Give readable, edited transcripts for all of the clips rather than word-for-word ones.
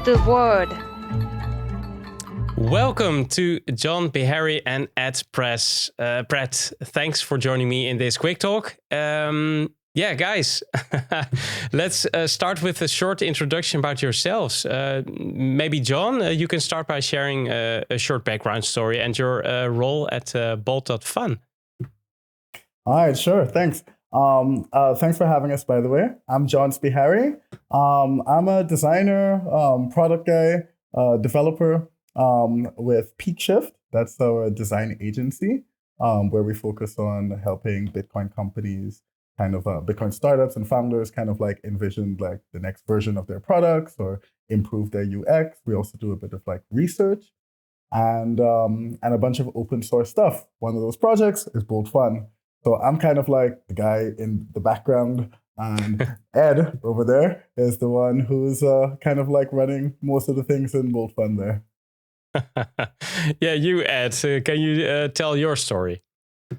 the word. Welcome to John, Beharry and Ed Pratt. Thanks for joining me in this quick talk. Guys, let's start with a short introduction about yourselves. Maybe John, you can start by sharing a short background story and your role at BOLT.FUN. All right, sure. Thanks. Thanks for having us, by the way. I'm John Beharry. I'm a designer, product guy, developer with Peak Shift. That's our design agency where we focus on helping Bitcoin companies, Bitcoin startups and founders kind of like envision like the next version of their products or improve their UX. We also do a bit of like research and a bunch of open source stuff. One of those projects is BOLT.FUN. So I'm kind of like the guy in the background, and Ed over there is the one who's kind of like running most of the things in BOLT.FUN there. Yeah, you Ed, can you tell your story?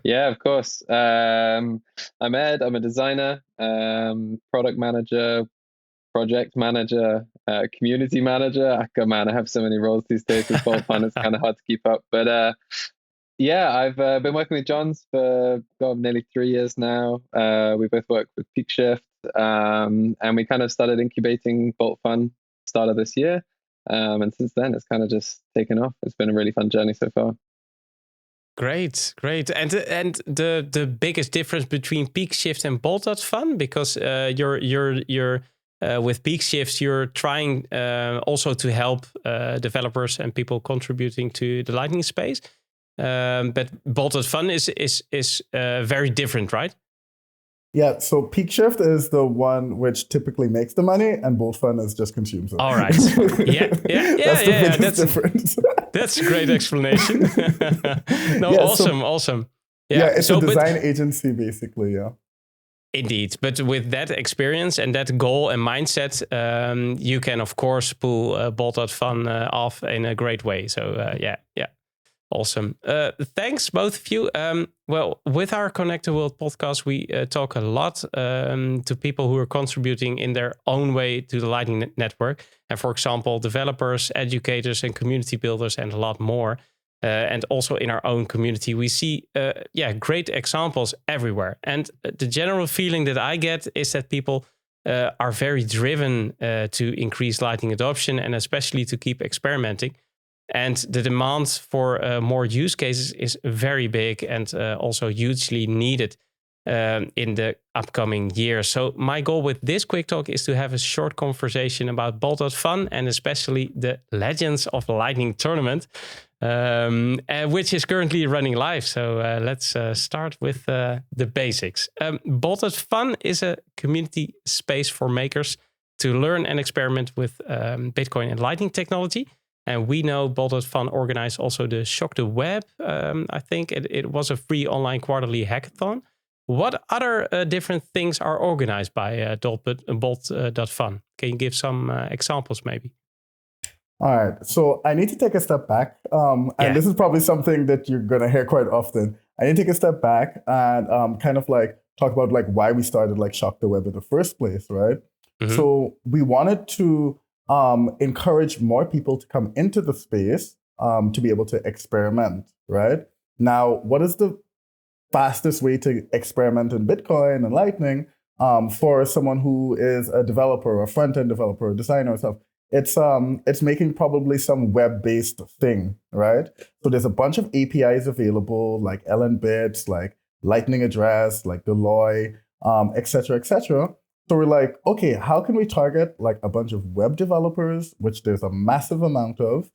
Yeah, of course. I'm Ed. I'm a designer, product manager, project manager, community manager. Oh, man, I have so many roles these days with BOLT.FUN. It's kind of hard to keep up. But yeah, I've been working with Johns for nearly 3 years now. We both work with Peak Shift, and we kind of started incubating BOLT.FUN start of this year. And since then, it's kind of just taken off. It's been a really fun journey so far. Great. And the biggest difference between Peak Shift and BOLT.FUN, because you're with Peak Shift, you're trying also to help developers and people contributing to the Lightning space. But BOLT.FUN is very different, right? Yeah, so Peak Shift is the one which typically makes the money, and BOLT.FUN is just consumes it. All right. Yeah. That's the biggest difference. That's a great explanation. Awesome. Yeah, it's a design agency, basically, yeah. Indeed, but with that experience and that goal and mindset, you can, of course, pull BOLT.FUN off in a great way. So, yeah. Awesome. Thanks, both of you. Well, with our Connect the World podcast, we talk a lot to people who are contributing in their own way to the Lightning Network. And for example, developers, educators, and community builders, and a lot more. And also in our own community, we see great examples everywhere. And the general feeling that I get is that people are very driven to increase Lightning adoption and especially to keep experimenting. And the demand for more use cases is very big and also hugely needed in the upcoming years. So my goal with this quick talk is to have a short conversation about BOLT.FUN and especially the Legends of Lightning tournament, which is currently running live. So let's start with the basics. BOLT.FUN is a community space for makers to learn and experiment with Bitcoin and Lightning technology. And we know BOLT.FUN organized also the Shock the Web. I think it was a free online quarterly hackathon. What other different things are organized by BOLT.FUN? Can you give some examples maybe? All right, so I need to take a step back. And this is probably something that you're going to hear quite often. I need to take a step back and kind of like talk about like why we started like Shock the Web in the first place, right? Mm-hmm. So we wanted to encourage more people to come into the space to be able to experiment, right? Now, what is the fastest way to experiment in Bitcoin and Lightning for someone who is a developer, a front-end developer, a designer or stuff? It's making probably some web-based thing, right? So there's a bunch of APIs available, like LNbits, like Lightning Address, like Deloy, et cetera. So we're like, okay, how can we target like a bunch of web developers, which there's a massive amount of,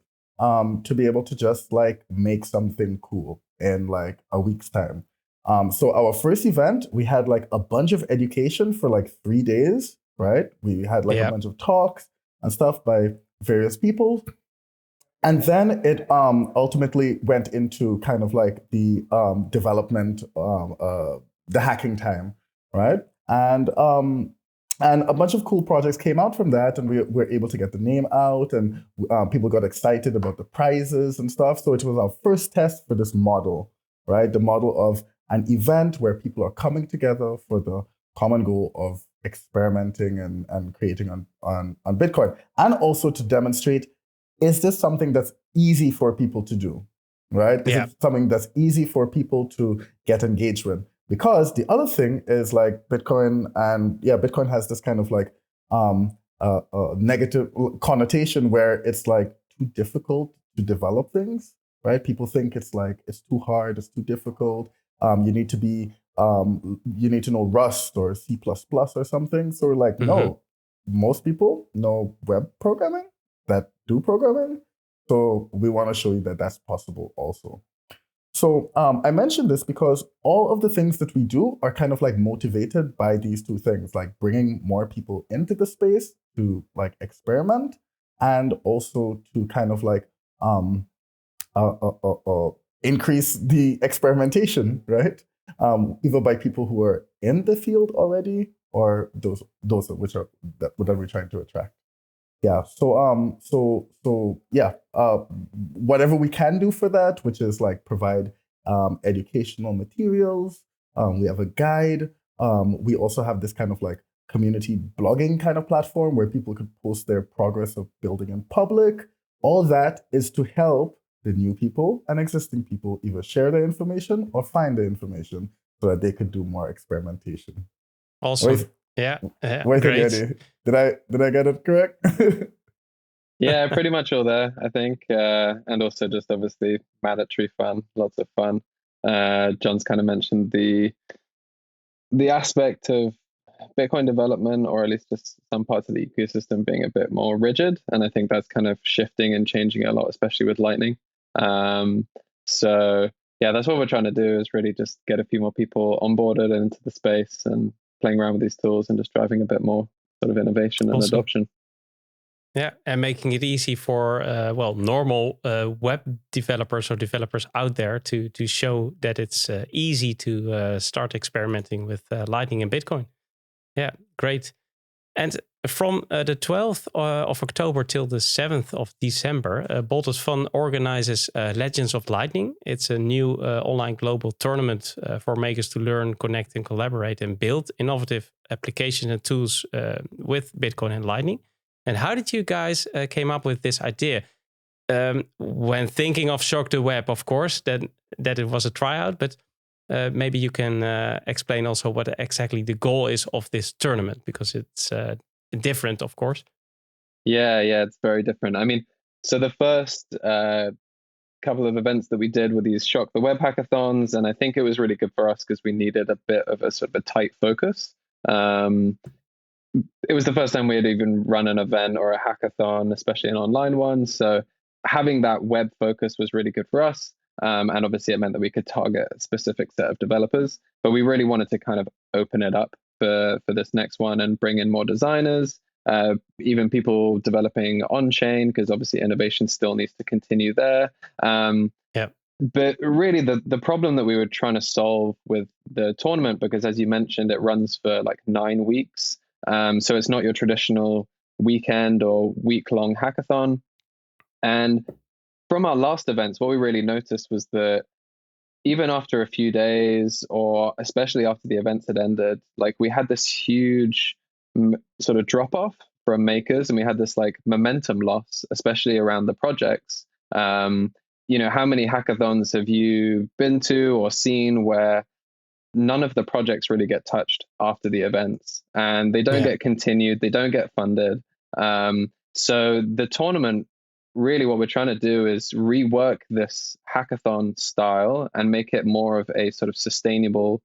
to be able to just like make something cool in like a week's time. So our first event, we had like a bunch of education for like 3 days, right? We had like a bunch of talks and stuff by various people. And then it ultimately went into kind of like the development, the hacking time, right? And a bunch of cool projects came out from that, and we were able to get the name out, and people got excited about the prizes and stuff. So it was our first test for this model, right? The model of an event where people are coming together for the common goal of experimenting and creating on Bitcoin, and also to demonstrate, is this something that's easy for people to do, right? Is it something that's easy for people to get engaged with? Because the other thing is like Bitcoin, and Bitcoin has this kind of like negative connotation where it's like too difficult to develop things, right? People think it's like it's too hard, it's too difficult. You need to know Rust or C++ or something. So we're like, no, most people know web programming that do programming. So we want to show you that that's possible also. So I mentioned this because all of the things that we do are kind of like motivated by these two things, like bringing more people into the space to like experiment, and also to kind of like increase the experimentation, right? Either by people who are in the field already, or those that we're trying to attract. Yeah. So whatever we can do for that, which is like provide educational materials. We have a guide. We also have this kind of like community blogging kind of platform where people could post their progress of building in public. All that is to help the new people and existing people either share the information or find the information so that they could do more experimentation. Awesome. Great. Eddie? Did I get it correct? Yeah, pretty much all there, I think. And also just obviously mandatory fun, lots of fun. John's kind of mentioned the aspect of Bitcoin development, or at least just some parts of the ecosystem being a bit more rigid. And I think that's kind of shifting and changing a lot, especially with Lightning. So yeah, that's what we're trying to do, is really just get a few more people onboarded into the space and playing around with these tools and just driving a bit more sort of innovation and adoption. Yeah, and making it easy for normal web developers or developers out there to show that it's easy to start experimenting with Lightning and Bitcoin. Yeah, great. And from the 12th of October till the 7th of December, BOLT.FUN organizes Legends of Lightning. It's a new online global tournament for makers to learn, connect, and collaborate and build innovative applications and tools with Bitcoin and Lightning. And how did you guys came up with this idea? When thinking of Shock the Web, of course, that it was a tryout, but maybe you can explain also what exactly the goal is of this tournament, because it's different, of course. Yeah, it's very different. I mean, so the first couple of events that we did were these Shock the Web hackathons, and I think it was really good for us because we needed a bit of a sort of a tight focus. It was the first time we had even run an event or a hackathon, especially an online one. So having that web focus was really good for us. And obviously it meant that we could target a specific set of developers, but we really wanted to kind of open it up for this next one and bring in more designers, even people developing on-chain, because obviously innovation still needs to continue there. But really the problem that we were trying to solve with the tournament, because as you mentioned, it runs for like 9 weeks. So it's not your traditional weekend or week-long hackathon. And from our last events, what we really noticed was that even after a few days, or especially after the events had ended, like we had this huge sort of drop-off from makers, and we had this like momentum loss, especially around the projects. How many hackathons have you been to or seen where none of the projects really get touched after the events, and they don't get continued, they don't get funded? So the tournament, really what we're trying to do is rework this hackathon style and make it more of a sort of sustainable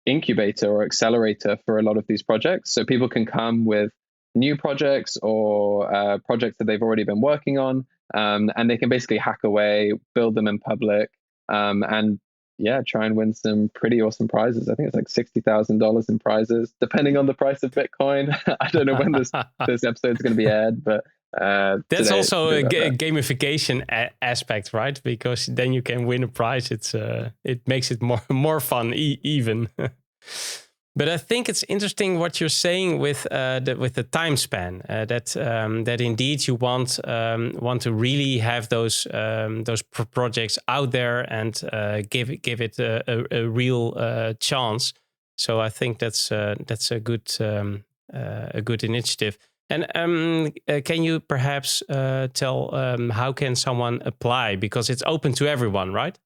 incubator or accelerator for a lot of these projects. So people can come with new projects or projects that they've already been working on, and they can basically hack away, build them in public, and try and win some pretty awesome prizes. I think it's like $60,000 in prizes, depending on the price of Bitcoin. I don't know when this episode is going to be aired, but that's also a gamification aspect, right? Because then you can win a prize. It makes it more fun even. But I think it's interesting what you're saying with the time span. That indeed you want to really have those projects out there and give it a real chance. So I think that's a good a good initiative. And can you perhaps tell how can someone apply? Because it's open to everyone, right?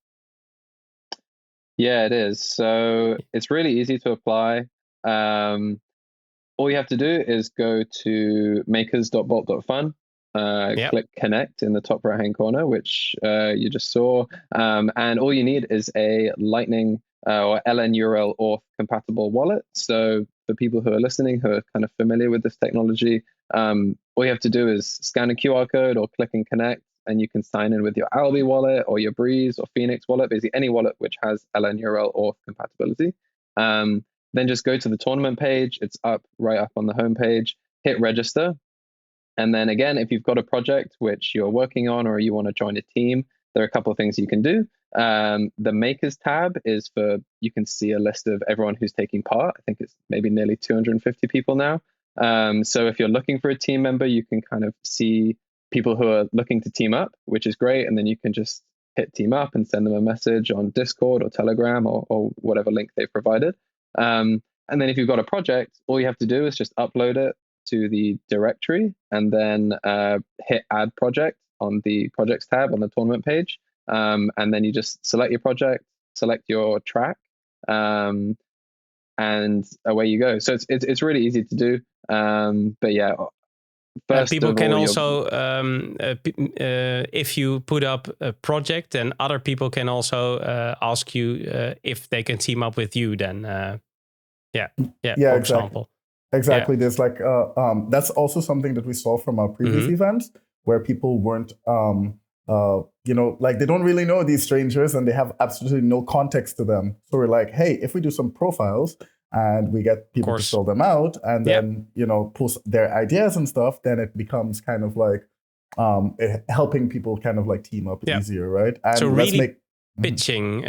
Yeah, it is. So it's really easy to apply. All you have to do is go to makers.bolt.fun, click connect in the top right-hand corner, which you just saw. And all you need is a Lightning or LN URL auth compatible wallet. So for people who are listening, who are kind of familiar with this technology, all you have to do is scan a QR code or click and connect, and you can sign in with your Alby wallet or your Breeze or Phoenix wallet, basically any wallet which has LN URL auth compatibility. Then just go to the tournament page. It's right up on the homepage. Hit register. And then again, if you've got a project which you're working on or you want to join a team, there are a couple of things you can do. The Makers tab is you can see a list of everyone who's taking part. I think it's maybe nearly 250 people now. So if you're looking for a team member, you can kind of see people who are looking to team up, which is great. And then you can just hit team up and send them a message on Discord or Telegram or whatever link they've provided. And then if you've got a project, all you have to do is just upload it to the directory and then hit add project on the projects tab on the tournament page. And then you just select your project, select your track, and away you go. So it's really easy to do. But yeah, first people can also, if you put up a project, then other people can also ask you if they can team up with you. Then, for example. Exactly. There's like that's also something that we saw from our previous events where people weren't, like they don't really know these strangers and they have absolutely no context to them. So we're like, hey, if we do some profiles and we get people to fill them out and then, post their ideas and stuff, then it becomes kind of like helping people kind of like team up easier, right? And so really pitching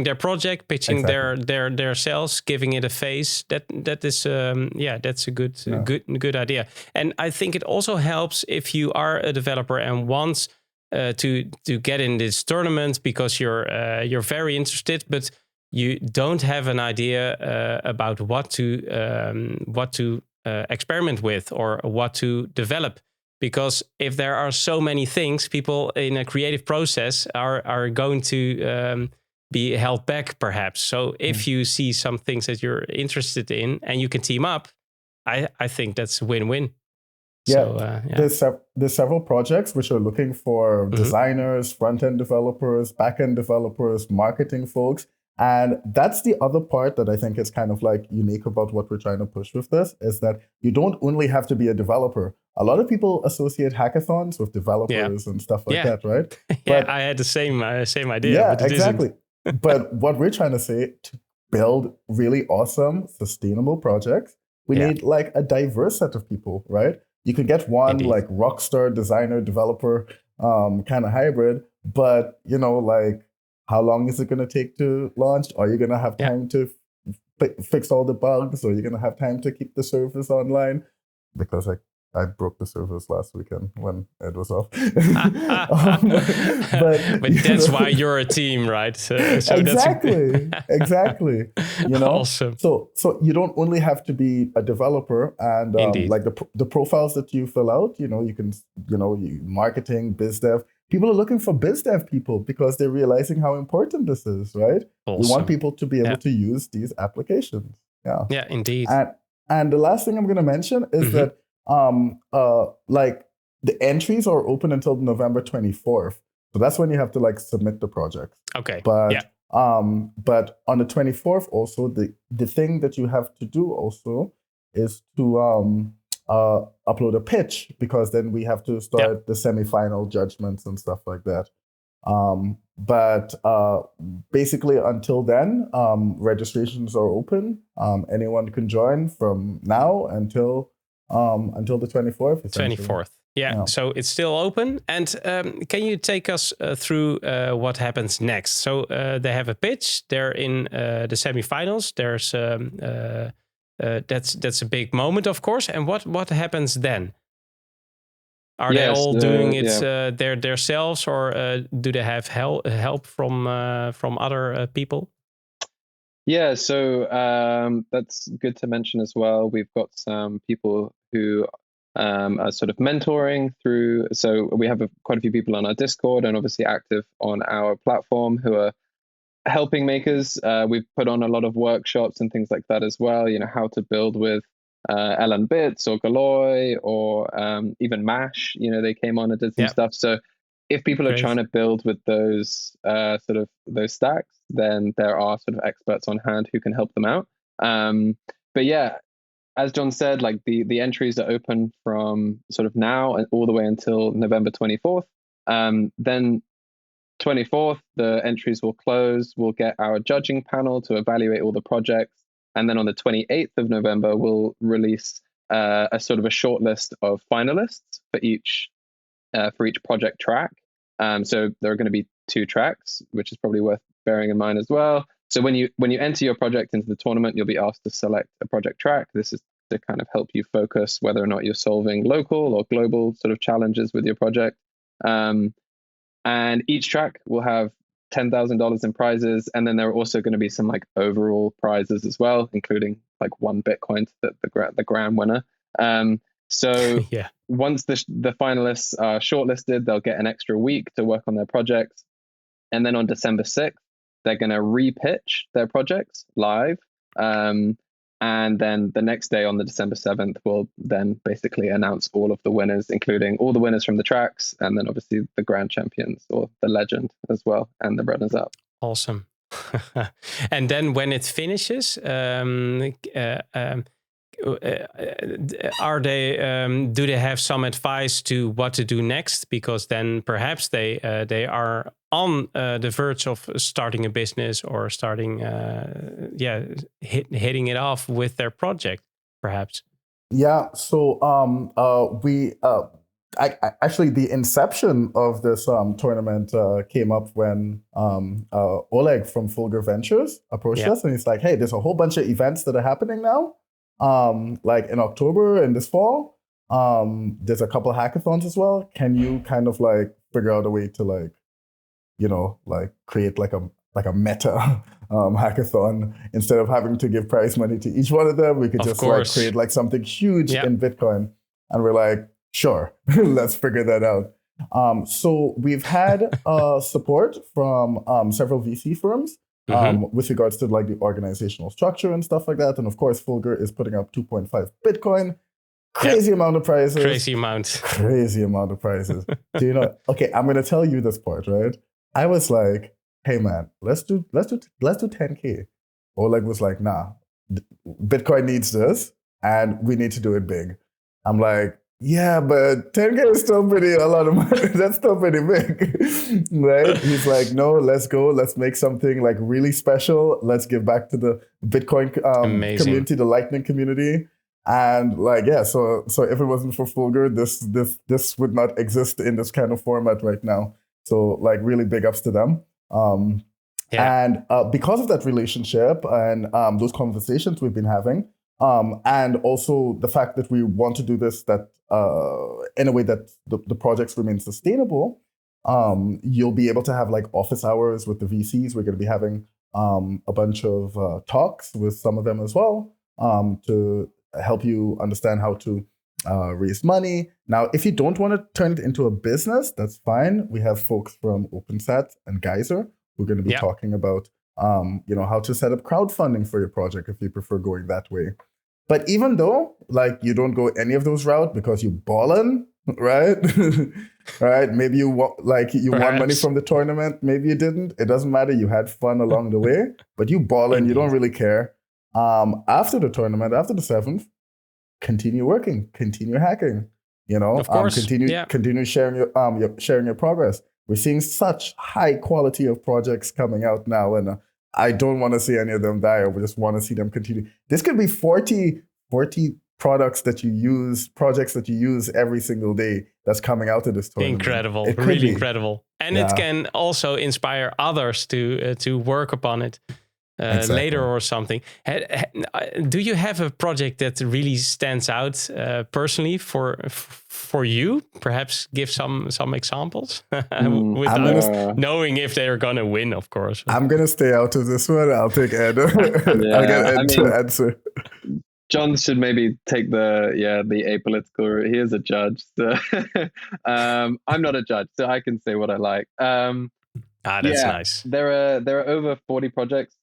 their project, pitching their sales, giving it a face. That is that's a good idea. And I think it also helps if you are a developer and want to get in this tournament because you're very interested, but you don't have an idea about what to experiment with or what to develop. Because if there are so many things, people in a creative process are going to be held back, perhaps. So if you see some things that you're interested in and you can team up, I think that's a win-win. Yeah, so, there's several projects which are looking for designers, front-end developers, back-end developers, marketing folks. And that's the other part that I think is kind of like unique about what we're trying to push with this, is that you don't only have to be a developer. A lot of people associate hackathons with developers and stuff like that, right? But, I had the same idea. Yeah, but exactly. But what we're trying to say, to build really awesome, sustainable projects, we need like a diverse set of people, right? You can get one like rock star designer, developer kind of hybrid, but like, how long is it going to take to launch? Are you going to have time to fix all the bugs? Or are you going to have time to keep the service online? Because I broke the service last weekend when Ed was off. But that's why you're a team, right? So exactly. Awesome. So you don't only have to be a developer, and like the profiles that you fill out, you can, marketing, biz dev. People are looking for biz dev people because they're realizing how important this is, right? Awesome. We want people to be able to use these applications. Yeah. Yeah, indeed. And the last thing I'm going to mention is that like the entries are open until November 24th. So that's when you have to like submit the project. Okay. But on the 24th also, the thing that you have to do also is to upload a pitch, because then we have to start the semifinal judgments and stuff like that. But basically until then, registrations are open. Anyone can join from now until the 24th. 24th. Yeah, so it's still open. And can you take us through what happens next? So they have a pitch. They're in the semifinals. There's that's a big moment, of course. And what happens then? Are they all doing it themselves, or do they have help from other people? Yeah, so that's good to mention as well. We've got some people who are sort of mentoring through. So we have quite a few people on our Discord and obviously active on our platform who are helping makers. We've put on a lot of workshops and things like that as well. You know, how to build with LN Bits or Galloy or even Mash. You know, they came on and did some Yeah, stuff. So if people are trying great. to build with those sort of those stacks, then there are sort of experts on hand who can help them out. But yeah, as John said, like the entries are open from sort of now and all the way until November 24th. Then 24th, the entries will close. We'll get our judging panel to evaluate all the projects. And then on the 28th of November, we'll release a sort of a short list of finalists for each project track. So there are going to be 2 tracks, which is probably worth bearing in mind as well. So when you enter your project into the tournament, you'll be asked to select a project track. This is to kind of help you focus whether or not you're solving local or global sort of challenges with your project. And each track will have $10,000 in prizes, and then there are also going to be some like overall prizes as well, including like 1 Bitcoin to the grand winner. So Yeah. once the finalists are shortlisted, they'll get an extra week to work on their projects, and then on December 6th, they're going to repitch their projects live. And then the next day on the December 7th, we'll then basically announce all of the winners, including all the winners from the tracks, and then obviously the grand champions or the legend as well, and the runners up. Awesome. And then when it finishes, are they do they have some advice to what to do next? Because then perhaps they are on the verge of starting a business or starting hitting it off with their project, perhaps. Yeah. So we actually the inception of this tournament came up when Oleg from Fulgur Ventures approached us, and he's like, "Hey, there's a whole bunch of events that are happening now, like in October and this fall. There's a couple of hackathons as well. Can you kind of like figure out a way to like, you know, like create like a meta hackathon instead of having to give prize money to each one of them? We could just like create like something huge in Bitcoin." And we're like, sure, let's figure that out. So we've had support from several VC firms with regards to like the organizational structure and stuff like that. And of course, Fulgur is putting up 2.5 Bitcoin. Crazy amount of prizes. Crazy amount of prizes. Do you know? Okay, I'm gonna tell you this part, right? I was like, hey man, let's do 10K. Oleg was like, nah, Bitcoin needs this and we need to do it big. I'm like, yeah, but 10K is still a lot of money. That's still pretty big, right? He's like, no, let's go. Let's make something like really special. Let's give back to the Bitcoin community, the Lightning community. And like, yeah, so if it wasn't for Fulgur, this would not exist in this kind of format right now. So like really big ups to them. And because of that relationship and those conversations we've been having, and also the fact that we want to do this in a way that the projects remain sustainable, you'll be able to have like office hours with the VCs. We're going to be having a bunch of talks with some of them as well to help you understand how to raise money. Now, if you don't want to turn it into a business, that's fine. We have folks from OpenSat and Geyser who are going to be talking about how to set up crowdfunding for your project if you prefer going that way. But even though like you don't go any of those routes because you ballin', right? Right? Maybe you won money from the tournament. Maybe you didn't. It doesn't matter. You had fun along the way, but you ballin', you don't really care. After the tournament, after the 7th, continue working, continue hacking. Of course. Continue sharing your progress. We're seeing such high quality of projects coming out now, and I don't want to see any of them die. I just want to see them continue. This could be 40 projects that you use every single day that's coming out of this tournament. Incredible, really incredible. And it can also inspire others to work upon it. later or something. Do you have a project that really stands out personally for you? Perhaps give some examples without knowing if they are gonna win, of course. I'm gonna stay out of this one. I'll take Ed. I'll get Ed to answer. John should maybe take the apolitical route. He is a judge. So I'm not a judge, so I can say what I like. That's nice. There are over 40 projects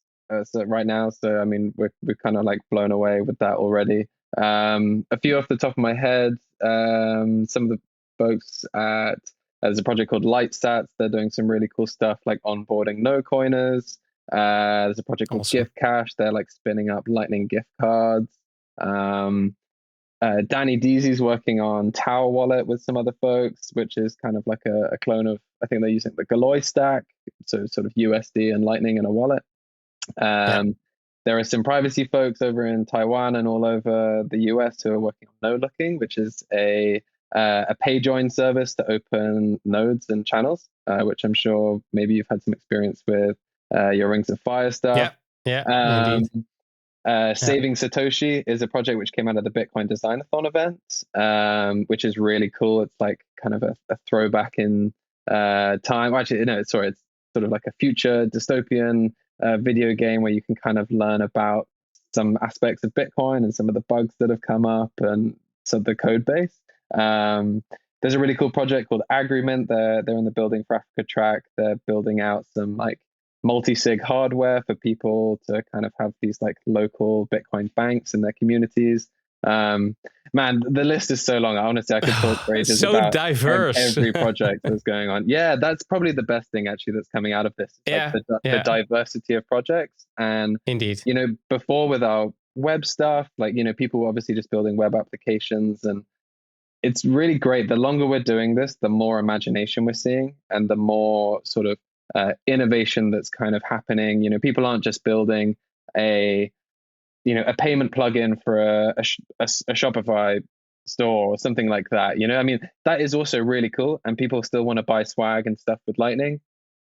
so right now. So I mean, we're kind of like blown away with that already. A few off the top of my head. Some of the folks there's a project called LightSats. They're doing some really cool stuff like onboarding no coiners. There's a project called Gift Cash. They're like spinning up Lightning gift cards. Danny Deasy's working on Tower Wallet with some other folks, which is kind of like a clone of, I think they're using the Galoy stack, so sort of USD and Lightning in a wallet. There are some privacy folks over in Taiwan and all over the US who are working on No Looking, which is a pay join service to open nodes and channels, which I'm sure maybe you've had some experience with your Rings of Fire stuff. Indeed. Saving Satoshi is a project which came out of the Bitcoin Design-a-thon event, which is really cool. It's like kind of a throwback in time. Actually, no, it's sort of like a future dystopian video game where you can kind of learn about some aspects of Bitcoin and some of the bugs that have come up and some of the code base. There's a really cool project called Agreement. They're in the Building for Africa track. They're building out some like multi-sig hardware for people to kind of have these like local Bitcoin banks in their communities. Man, the list is so long. Honestly, I could talk for ages about diverse. Every project that's going on. Yeah, that's probably the best thing actually that's coming out of this. The diversity of projects. And indeed, you know, before with our web stuff, like, you know, people were obviously just building web applications, and it's really great. The longer we're doing this, the more imagination we're seeing and the more sort of innovation that's kind of happening. You know, people aren't just building a payment plugin for a Shopify store or something like that. You know, I mean, that is also really cool, and people still want to buy swag and stuff with Lightning.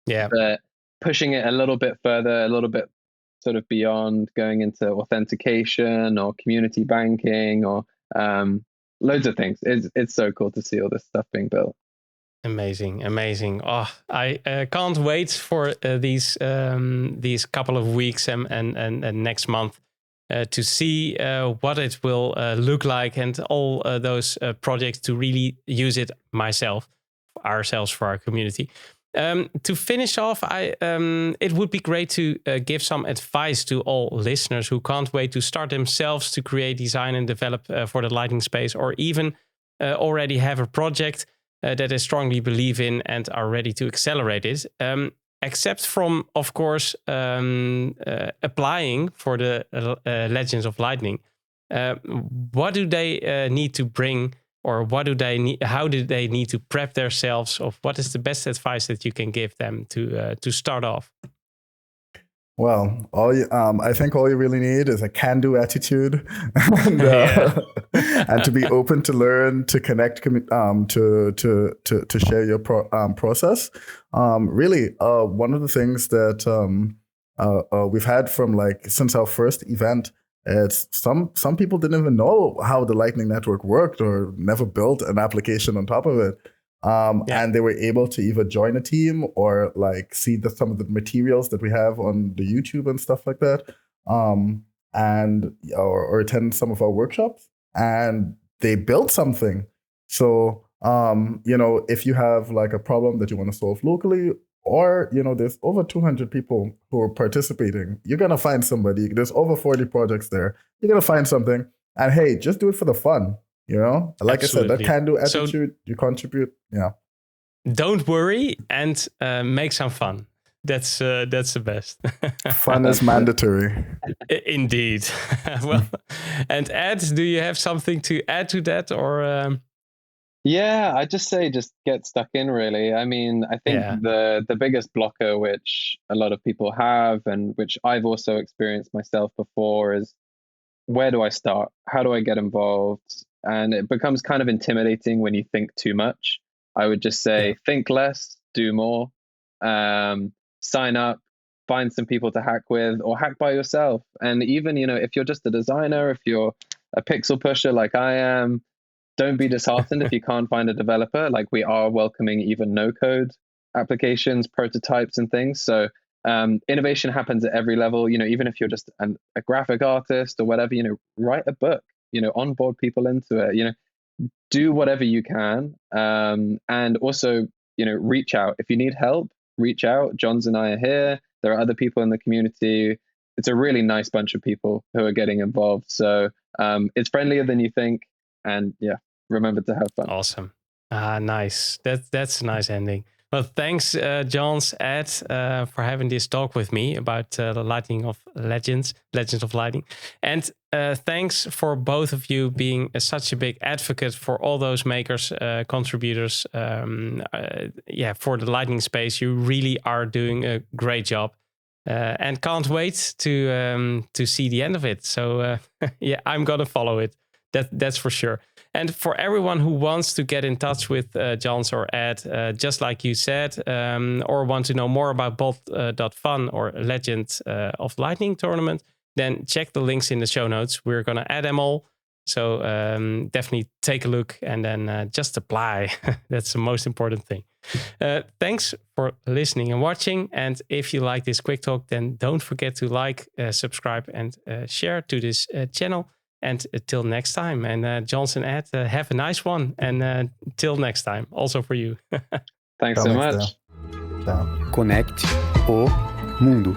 Yeah, but pushing it a little bit further, a little bit sort of beyond, going into authentication or community banking or loads of things. It's so cool to see all this stuff being built. Amazing. Oh, I can't wait for these couple of weeks and next month to see what it will look like, and all those projects to really use it ourselves for our community. To finish off, it would be great to give some advice to all listeners who can't wait to start themselves to create, design, and develop for the Lightning space, or even already have a project that they strongly believe in and are ready to accelerate it. Except from, of course, applying for the Legends of Lightning. What do they need to bring, or what do they need? How do they need to prep themselves? Of what is the best advice that you can give them to start off? Well, I think all you really need is a can-do attitude, and to be open to learn, to connect, to share your process. Really, one of the things that we've had from since our first event, it's some people didn't even know how the Lightning Network worked or never built an application on top of it. And they were able to either join a team or see some of the materials that we have on the YouTube and stuff like that, and or attend some of our workshops, and they built something. So if you have a problem that you want to solve locally, or there's over 200 people who are participating, you're gonna find somebody. There's over 40 projects there. You're gonna find something, and hey, just do it for the fun. Like Absolutely. I said, that can-do attitude, you contribute. Yeah. Don't worry, and make some fun. That's the best. Fun is mandatory. Indeed. Well, and Ed, do you have something to add to that, or? Yeah, I just say just get stuck in, really. I mean, I think the biggest blocker which a lot of people have, and which I've also experienced myself before, is where do I start? How do I get involved? And it becomes kind of intimidating when you think too much. I would just say think less, do more. Sign up, find some people to hack with or hack by yourself. And even, if you're just a designer, if you're a pixel pusher like I am, don't be disheartened if you can't find a developer. Like, we are welcoming even no code applications, prototypes and things. So innovation happens at every level. Even if you're just a graphic artist or whatever, write a book, onboard people into it, do whatever you can. And also, reach out. If you need help, reach out. Johns and I are here. There are other people in the community. It's a really nice bunch of people who are getting involved. So it's friendlier than you think. And yeah, remember to have fun. Awesome. Nice. That's a nice ending. Well, thanks, Johns, Ed, for having this talk with me about the Lightning of Legends of Lightning. And thanks for both of you being such a big advocate for all those makers, contributors, for the Lightning space. You really are doing a great job. And can't wait to see the end of it. So I'm gonna follow it. That's for sure. And for everyone who wants to get in touch with Johns or Ed, just like you said, or want to know more about BOLT.FUN or Legend of Lightning tournament, then check the links in the show notes. We're gonna add them all. So definitely take a look and then just apply. That's the most important thing. Thanks for listening and watching. And if you like this quick talk, then don't forget to like, subscribe, and share to this channel. And till next time. And Johns and Ed, have a nice one. And till next time, also for you. Thanks so much. Ciao. Conecte o mundo.